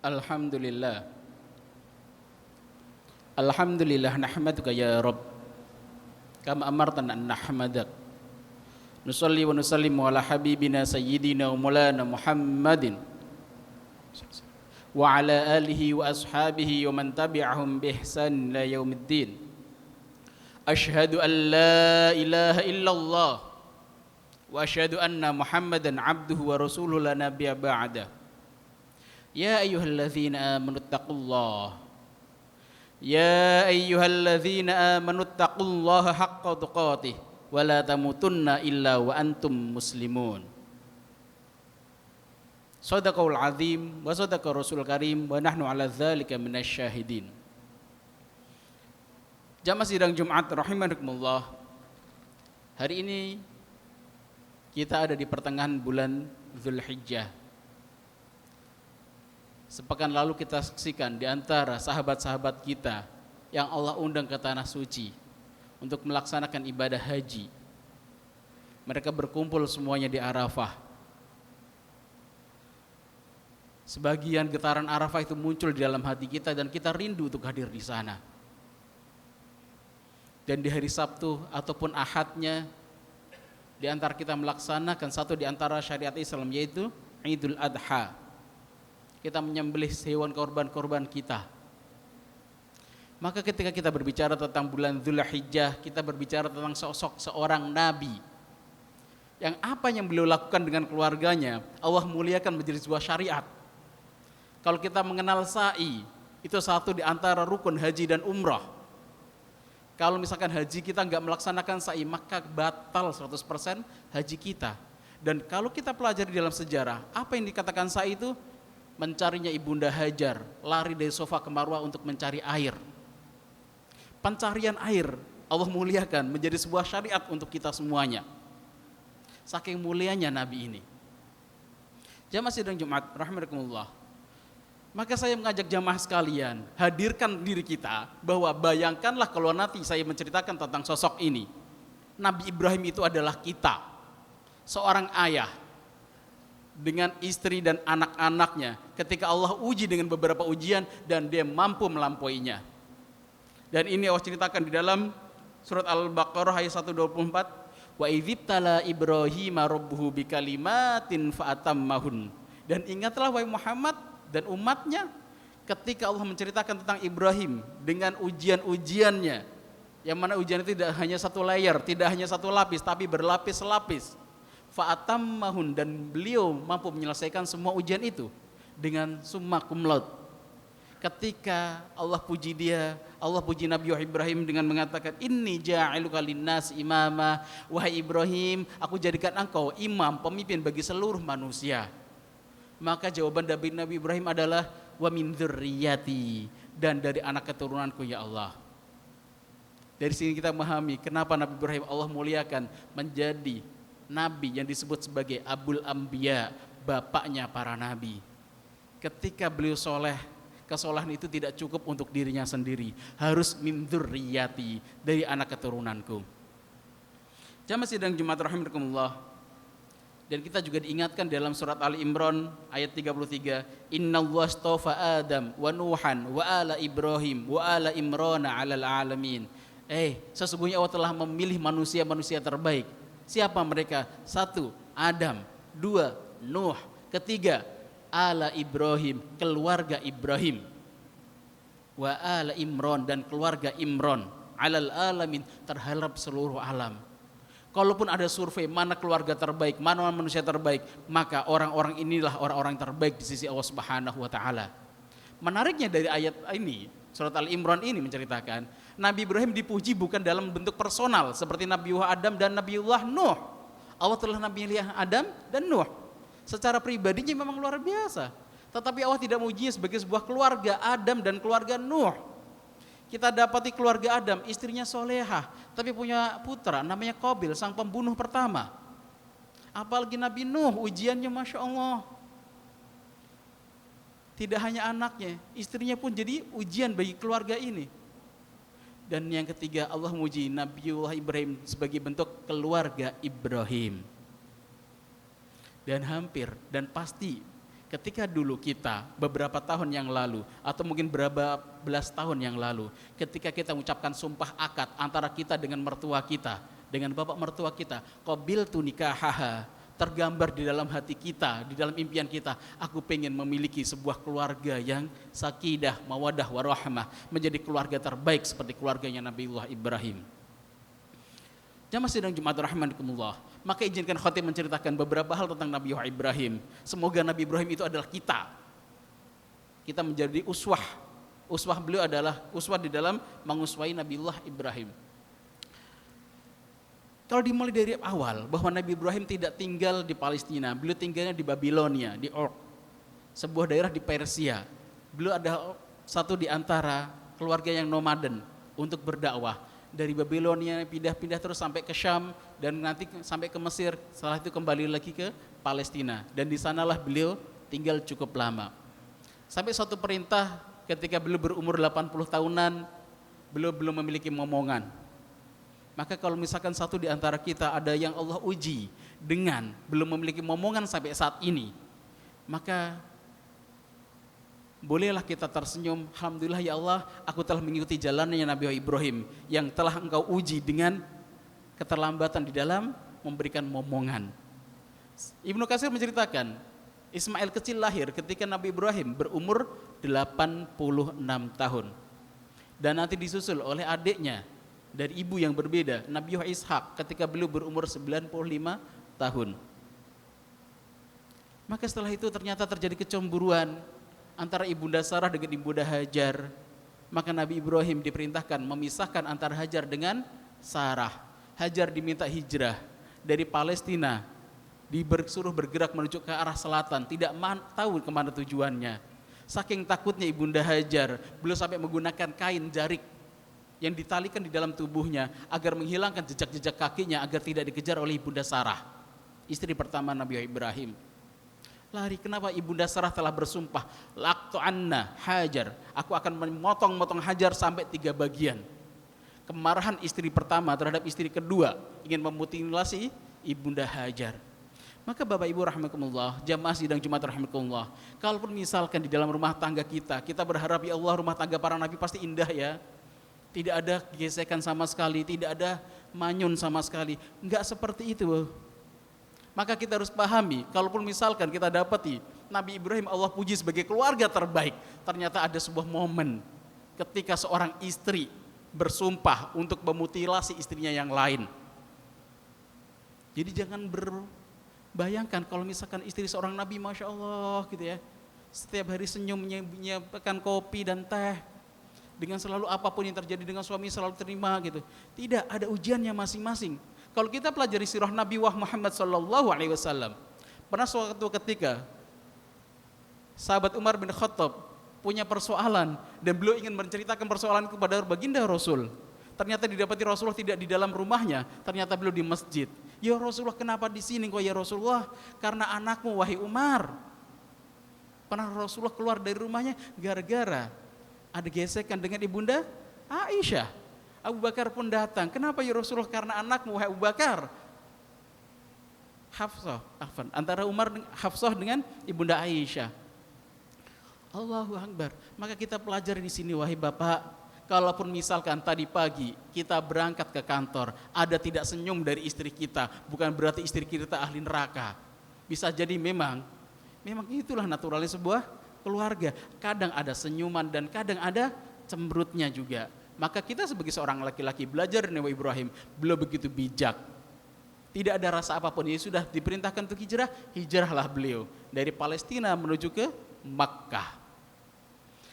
Alhamdulillah. Alhamdulillah nahmaduka ya Rabb kama amartana an nahmadak. Nusalli wa nusallimu ala habibina sayyidina wa maulana Muhammadin wa ala alihi wa ashabihi wa man tabi'ahum bi ihsan ila yaumiddin. Asyhadu an la ilaha illallah wa asyhadu anna Muhammadan abduhu wa rasuluhu la nabiyya ba'da. Ya ayyuhalladzina amanu taqullaha Ya ayyuhalladzina amanu taqullaha haqqa tuqatih wa la tamutunna illa wa antum muslimun. Shadaqal azim wa sadaqa rasul karim wa nahnu ala dzalika minasy syahidin. Jamaah sidang Jumat rahimakumullah. Hari ini kita ada di pertengahan bulan Dzulhijjah. Sepekan lalu kita saksikan di antara sahabat-sahabat kita yang Allah undang ke tanah suci untuk melaksanakan ibadah haji. Mereka berkumpul semuanya di Arafah. Sebagian getaran Arafah itu muncul di dalam hati kita dan kita rindu untuk hadir di sana. Dan di hari Sabtu ataupun Ahadnya di antara kita melaksanakan satu di antara syariat Islam, yaitu Idul Adha. Kita menyembelih hewan korban-korban kita. Maka ketika kita berbicara tentang bulan Dzulhijjah, kita berbicara tentang sosok seorang nabi yang apa yang beliau lakukan dengan keluarganya Allah muliakan menjadi sebuah syariat. Kalau kita mengenal sa'i, itu satu di antara rukun haji dan umrah. Kalau misalkan haji kita nggak melaksanakan sa'i, maka batal 100% haji kita. Dan kalau kita pelajari dalam sejarah, apa yang dikatakan sa'i itu? Mencarinya Ibunda Hajar, lari dari Sofa ke Marwah untuk mencari air. Pencarian air Allah muliakan menjadi sebuah syariat untuk kita semuanya. Saking mulianya Nabi ini. Jamaah sidang Jumat rahimakumullah. Maka saya mengajak jamaah sekalian, hadirkan diri kita bahwa bayangkanlah kalau nanti saya menceritakan tentang sosok ini. Nabi Ibrahim itu adalah kita, seorang ayah dengan istri dan anak-anaknya ketika Allah uji dengan beberapa ujian dan dia mampu melampauinya. Dan ini Allah ceritakan di dalam surat Al-Baqarah ayat 124, wa idzibtala Ibrahima rabbuhu bikalimatin fa'atammahun. Dan ingatlah wahai Muhammad dan umatnya ketika Allah menceritakan tentang Ibrahim dengan ujian-ujiannya, yang mana ujian itu tidak hanya satu layer, tidak hanya satu lapis, tapi berlapis-lapis. Fa'atammahun, dan beliau mampu menyelesaikan semua ujian itu dengan summa cum laude. Ketika Allah puji dia, Allah puji Nabi Ibrahim dengan mengatakan inni ja'iluka linnas imama, wahai Ibrahim, aku jadikan engkau imam, pemimpin bagi seluruh manusia. Maka jawaban dari Nabi Ibrahim adalah wa min dzurriyyati, dan dari anak keturunanku ya Allah. Dari sini kita memahami kenapa Nabi Ibrahim Allah muliakan menjadi Nabi yang disebut sebagai Abul Anbiya, bapaknya para nabi. Ketika beliau soleh, kesolehan itu tidak cukup untuk dirinya sendiri, harus min dzurriyyati, dari anak keturunanku. Jamaah sidang Jumat rahimakumullah. Dan kita juga diingatkan dalam surat Ali Imran ayat 33, innallaha astafa Adam wa Nuhan wa ala Ibrahim wa ala Imrana 'alal alamin. Sesungguhnya Allah telah memilih manusia-manusia terbaik. Siapa mereka? 1. Adam. 2. Nuh. 3. Ala Ibrahim, keluarga Ibrahim. Wa ala Imran, dan keluarga Imran. Alal alamin, terhadap seluruh alam. Kalaupun ada survei mana keluarga terbaik, mana manusia terbaik, maka orang-orang inilah orang-orang terbaik di sisi Allah Subhanahu wa taala. Menariknya dari ayat ini, surat Al-Imran ini menceritakan Nabi Ibrahim dipuji bukan dalam bentuk personal seperti Nabiullah Adam dan Nabiullah Nuh. Allah telah Nabiullah Adam dan Nuh. Secara pribadinya memang luar biasa. Tetapi Allah tidak memujinya sebagai sebuah keluarga Adam dan keluarga Nuh. Kita dapati keluarga Adam, istrinya solehah, tapi punya putra namanya Qabil, sang pembunuh pertama. Apalagi Nabi Nuh, ujiannya Masya Allah. Tidak hanya anaknya, istrinya pun jadi ujian bagi keluarga ini. Dan yang ketiga, Allah memuji Nabiullah Ibrahim sebagai bentuk keluarga Ibrahim. Dan hampir dan pasti Ketika dulu kita beberapa tahun yang lalu atau mungkin beberapa belas tahun yang lalu, ketika kita mengucapkan sumpah akad antara kita dengan mertua kita, dengan bapak mertua kita, qabiltu nikahaha, tergambar di dalam hati kita, di dalam impian kita, aku pengen memiliki sebuah keluarga yang sakinah, mawaddah, warahmah, menjadi keluarga terbaik seperti keluarganya Nabiullah Ibrahim. Jamaah sidang Jumat rahimakumullah. Maka izinkan khatib menceritakan beberapa hal tentang Nabi Ibrahim. Semoga Nabi Ibrahim itu adalah kita. Kita menjadi uswah. Uswah beliau adalah uswah di dalam menguswahi Nabiullah Ibrahim. Kalau dimulai dari awal bahwa Nabi Ibrahim tidak tinggal di Palestina, beliau tinggalnya di Babilonia, di Ur, sebuah daerah di Persia. Beliau ada satu di antara keluarga yang nomaden untuk berdakwah. Dari Babilonia pindah-pindah terus sampai ke Syam dan nanti sampai ke Mesir, setelah itu kembali lagi ke Palestina, dan di sanalah beliau tinggal cukup lama. Sampai suatu perintah ketika beliau berumur 80 tahunan, beliau belum memiliki momongan. Maka kalau misalkan satu di antara kita ada yang Allah uji dengan belum memiliki momongan sampai saat ini, maka bolehlah kita tersenyum, alhamdulillah ya Allah, aku telah mengikuti jalannya Nabi Ibrahim yang telah engkau uji dengan keterlambatan di dalam memberikan momongan. Ibnu Katsir menceritakan, Ismail kecil lahir ketika Nabi Ibrahim berumur 86 tahun. Dan nanti disusul oleh adiknya dari ibu yang berbeda, Nabi Ishak ketika beliau berumur 95 tahun. Maka setelah itu ternyata terjadi kecemburuan antara ibunda Sarah dengan ibunda Hajar. Maka Nabi Ibrahim diperintahkan memisahkan antara Hajar dengan Sarah. Hajar diminta hijrah dari Palestina, disuruh bergerak menuju ke arah selatan, tidak tahu kemana tujuannya. Saking takutnya ibunda Hajar, beliau sampai menggunakan kain jarik yang ditalikan di dalam tubuhnya agar menghilangkan jejak-jejak kakinya agar tidak dikejar oleh ibunda Sarah, istri pertama Nabi Ibrahim. Lari, kenapa ibunda Sarah telah bersumpah, laqtu'anna Hajar, aku akan memotong-motong Hajar sampai 3 bagian. Kemarahan istri pertama terhadap istri kedua, ingin memutilasi ibunda Hajar. Maka Bapak Ibu rahimakumullah, jamaah sidang Jumat rahimakumullah, kalaupun misalkan di dalam rumah tangga kita berharap ya Allah rumah tangga para nabi pasti indah ya, tidak ada gesekan sama sekali, tidak ada manyun sama sekali, enggak seperti itu. Maka kita harus pahami, kalaupun misalkan kita dapati Nabi Ibrahim Allah puji sebagai keluarga terbaik, ternyata ada sebuah momen ketika seorang istri bersumpah untuk memutilasi istrinya yang lain. Jadi jangan berbayangkan kalau misalkan istri seorang Nabi, Masya Allah gitu ya, setiap hari senyum, menyiapkan kopi dan teh, dengan selalu apapun yang terjadi dengan suami selalu terima gitu. Tidak, ada ujiannya masing-masing. Kalau kita pelajari sirah Nabi Muhammad SAW, pernah suatu ketika sahabat Umar bin Khattab punya persoalan dan beliau ingin menceritakan persoalan itu kepada baginda Rasul. Ternyata didapati Rasulullah tidak di dalam rumahnya, ternyata beliau di masjid. Ya Rasulullah, kenapa di sini kok ya Rasulullah? Karena anakmu wahai Umar. Pernah Rasulullah keluar dari rumahnya gara-gara ada gesekan dengan ibunda Aisyah. Abu Bakar pun datang. Kenapa ya Rasulullah? Karena anakmu wahai Abu Bakar. Hafsah, antara Hafsah dengan ibunda Aisyah. Allahu Akbar. Maka kita pelajari di sini wahai Bapak, kalaupun misalkan tadi pagi kita berangkat ke kantor, ada tidak senyum dari istri kita, bukan berarti istri kita ahli neraka. Bisa jadi memang itulah naturalnya sebuah keluarga. Kadang ada senyuman dan kadang ada cemberutnya juga. Maka kita sebagai seorang laki-laki belajar dari Nabi Ibrahim, beliau begitu bijak. Tidak ada rasa apapun, ya sudah diperintahkan untuk hijrah, hijrahlah beliau dari Palestina menuju ke Makkah.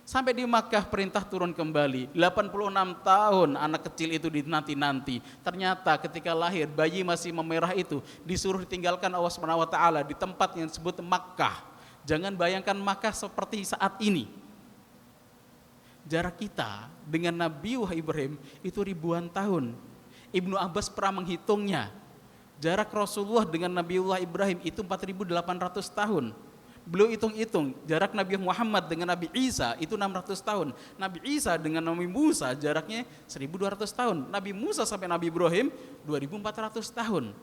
Sampai di Makkah perintah turun kembali. 86 tahun anak kecil itu dinanti-nanti. Ternyata ketika lahir bayi masih memerah itu disuruh ditinggalkan Allah SWT di tempat yang disebut Makkah. Jangan bayangkan Makkah seperti saat ini. Jarak kita dengan Nabi Ibrahim itu ribuan tahun. Ibnu Abbas pernah menghitungnya. Jarak Rasulullah dengan Nabiullah Ibrahim itu 4.800 tahun. Beliau hitung-hitung jarak Nabi Muhammad dengan Nabi Isa itu 600 tahun. Nabi Isa dengan Nabi Musa jaraknya 1.200 tahun. Nabi Musa sampai Nabi Ibrahim 2.400 tahun.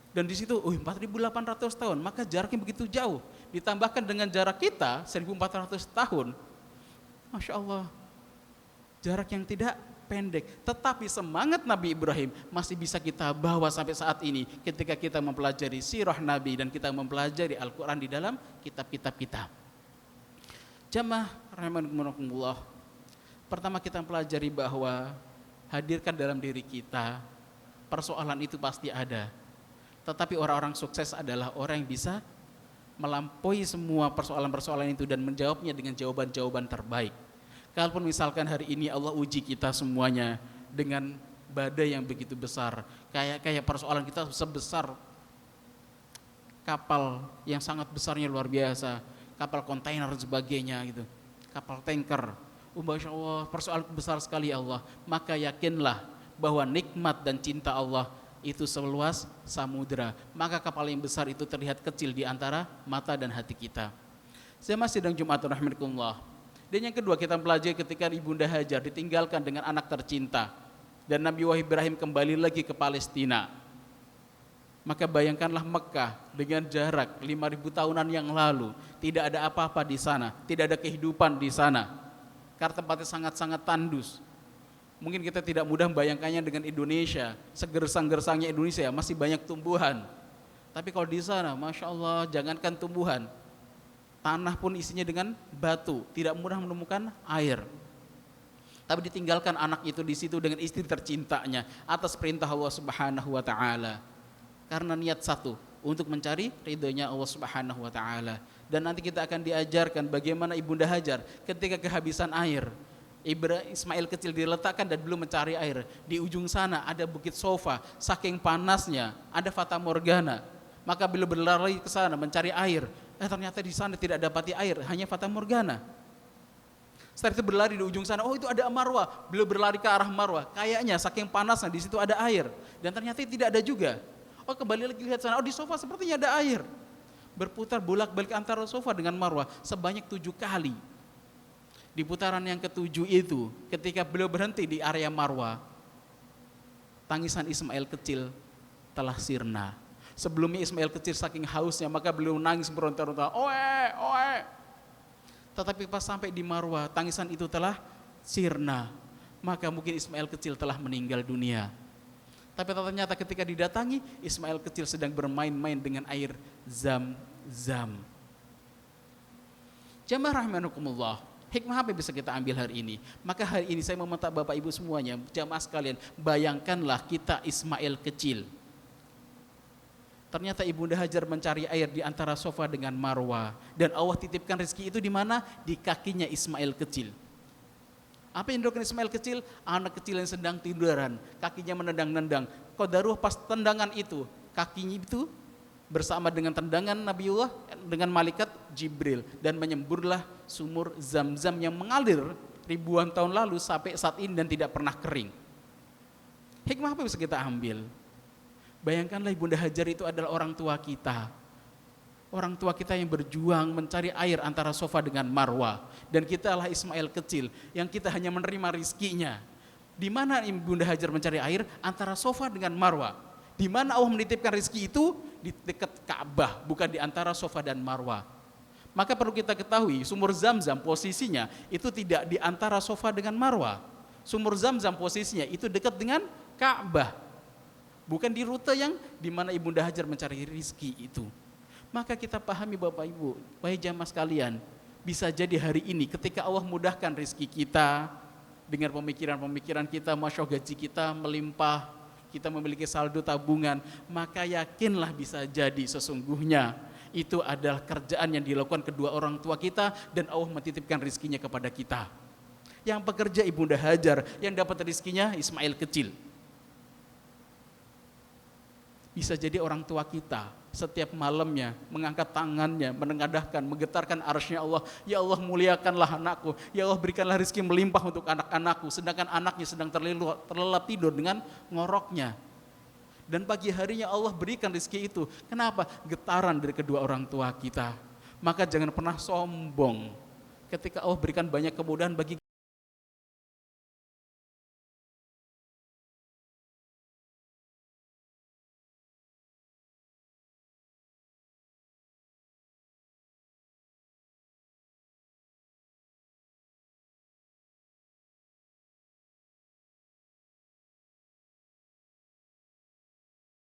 Dan di situ 4.800 tahun, maka jaraknya begitu jauh. ditambahkan dengan jarak kita 1400 tahun. Masya Allah, jarak yang tidak pendek, tetapi semangat Nabi Ibrahim masih bisa kita bawa sampai saat ini ketika kita mempelajari sirah Nabi dan kita mempelajari Al-Quran di dalam kitab-kitab kita. Jamaah rahimakumullah, pertama kita mempelajari bahwa hadirkan dalam diri kita, persoalan itu pasti ada. Tetapi orang-orang sukses adalah orang yang bisa melampaui semua persoalan-persoalan itu dan menjawabnya dengan jawaban-jawaban terbaik. Kalaupun misalkan hari ini Allah uji kita semuanya dengan badai yang begitu besar, kayak persoalan kita sebesar kapal yang sangat besarnya luar biasa, kapal kontainer dan sebagainya gitu, kapal tanker. Masya Allah, persoalan besar sekali Allah. Maka yakinlah bahwa nikmat dan cinta Allah itu seluas samudra. Maka kapal yang besar itu terlihat kecil di antara mata dan hati kita. Saya masih sedang Jumatun rahmatullah. Dan yang kedua kita pelajari ketika Ibunda Hajar ditinggalkan dengan anak tercinta dan Nabi Ibrahim kembali lagi ke Palestina. Maka bayangkanlah Mekah dengan jarak 5.000 tahunan yang lalu, tidak ada apa-apa di sana, tidak ada kehidupan di sana. Karena tempatnya sangat-sangat tandus. Mungkin kita tidak mudah membayangkannya dengan Indonesia, segersang-gersangnya Indonesia masih banyak tumbuhan. Tapi kalau di sana, Masya Allah, jangankan tumbuhan, tanah pun isinya dengan batu, tidak mudah menemukan air. Tapi ditinggalkan anak itu di situ dengan istri tercintanya atas perintah Allah Subhanahu wa taala. Karena niat satu, untuk mencari ridhonya Allah Subhanahu wa taala. Dan nanti kita akan diajarkan bagaimana Ibunda Hajar ketika kehabisan air. Ismail kecil diletakkan dan belum mencari air. Di ujung sana ada bukit Sofa, saking panasnya ada fata morgana. Maka beliau berlari ke sana mencari air. Ternyata di sana tidak dapati air, hanya fata morgana. Setelah itu berlari di ujung sana, oh itu ada Marwah. Beliau berlari ke arah Marwah. Kayaknya saking panasnya di situ ada air. Dan ternyata tidak ada juga. Oh kembali lagi lihat sana, oh di Sofa sepertinya ada air. Berputar bolak-balik antara Sofa dengan Marwah sebanyak 7 kali. Di putaran yang ke-7 itu, ketika beliau berhenti di area Marwah, tangisan Ismail kecil telah sirna. Sebelumnya Ismail kecil saking hausnya, maka beliau nangis meronta-ronta, oe, oe. Tetapi pas sampai di Marwah, tangisan itu telah sirna. Maka mungkin Ismail kecil telah meninggal dunia. Tapi ternyata ketika didatangi, Ismail kecil sedang bermain-main dengan air Zam-Zam. Jamaah rahimakumullah, hikmah apa yang bisa kita ambil hari ini? Maka hari ini saya meminta Bapak Ibu semuanya, jamaah sekalian, bayangkanlah kita Ismail kecil. Ternyata Ibunda Hajar mencari air di antara Sofa dengan Marwah. Dan Allah titipkan rezeki itu di mana? Di kakinya Ismail kecil. Apa yang dilakukan Ismail kecil? Anak kecil yang sedang tiduran, kakinya menendang-nendang. Qadarullah pas tendangan itu, kakinya itu bersama dengan tendangan Nabiullah dengan malaikat Jibril. Dan menyemburlah sumur Zam-Zam yang mengalir ribuan tahun lalu sampai saat ini dan tidak pernah kering. Hikmah apa yang bisa kita ambil? Bayangkanlah Ibunda Hajar itu adalah orang tua kita. Orang tua kita yang berjuang mencari air antara Sofa dengan Marwah. Dan kita adalah Ismail kecil yang kita hanya menerima rizkinya. Di mana Ibunda Hajar mencari air? Antara Sofa dengan Marwah. Di mana Allah menitipkan rizki itu? Di dekat Ka'bah, bukan di antara Sofa dan Marwah. Maka perlu kita ketahui, sumur Zam-Zam posisinya itu tidak di antara Sofa dengan Marwah. Sumur Zam-Zam posisinya itu dekat dengan Ka'bah. Bukan di rute yang di mana Ibunda Hajar mencari rizki itu. Maka kita pahami Bapak Ibu, wahai jamaah sekalian, bisa jadi hari ini ketika Allah mudahkan rezeki kita dengan pemikiran-pemikiran kita, Masya Allah gaji kita melimpah, kita memiliki saldo tabungan, maka yakinlah bisa jadi sesungguhnya itu adalah kerjaan yang dilakukan kedua orang tua kita dan Allah mentitipkan rezekinya kepada kita. Yang pekerja Ibunda Hajar, yang dapat rezekinya Ismail kecil. Bisa jadi orang tua kita setiap malamnya mengangkat tangannya, menengadahkan, menggetarkan arsy-Nya Allah. Ya Allah, muliakanlah anakku. Ya Allah, berikanlah rezeki melimpah untuk anak-anakku. Sedangkan anaknya sedang terlelap tidur dengan ngoroknya. Dan pagi harinya Allah berikan rezeki itu. Kenapa? Getaran dari kedua orang tua kita. Maka jangan pernah sombong ketika Allah berikan banyak kemudahan bagi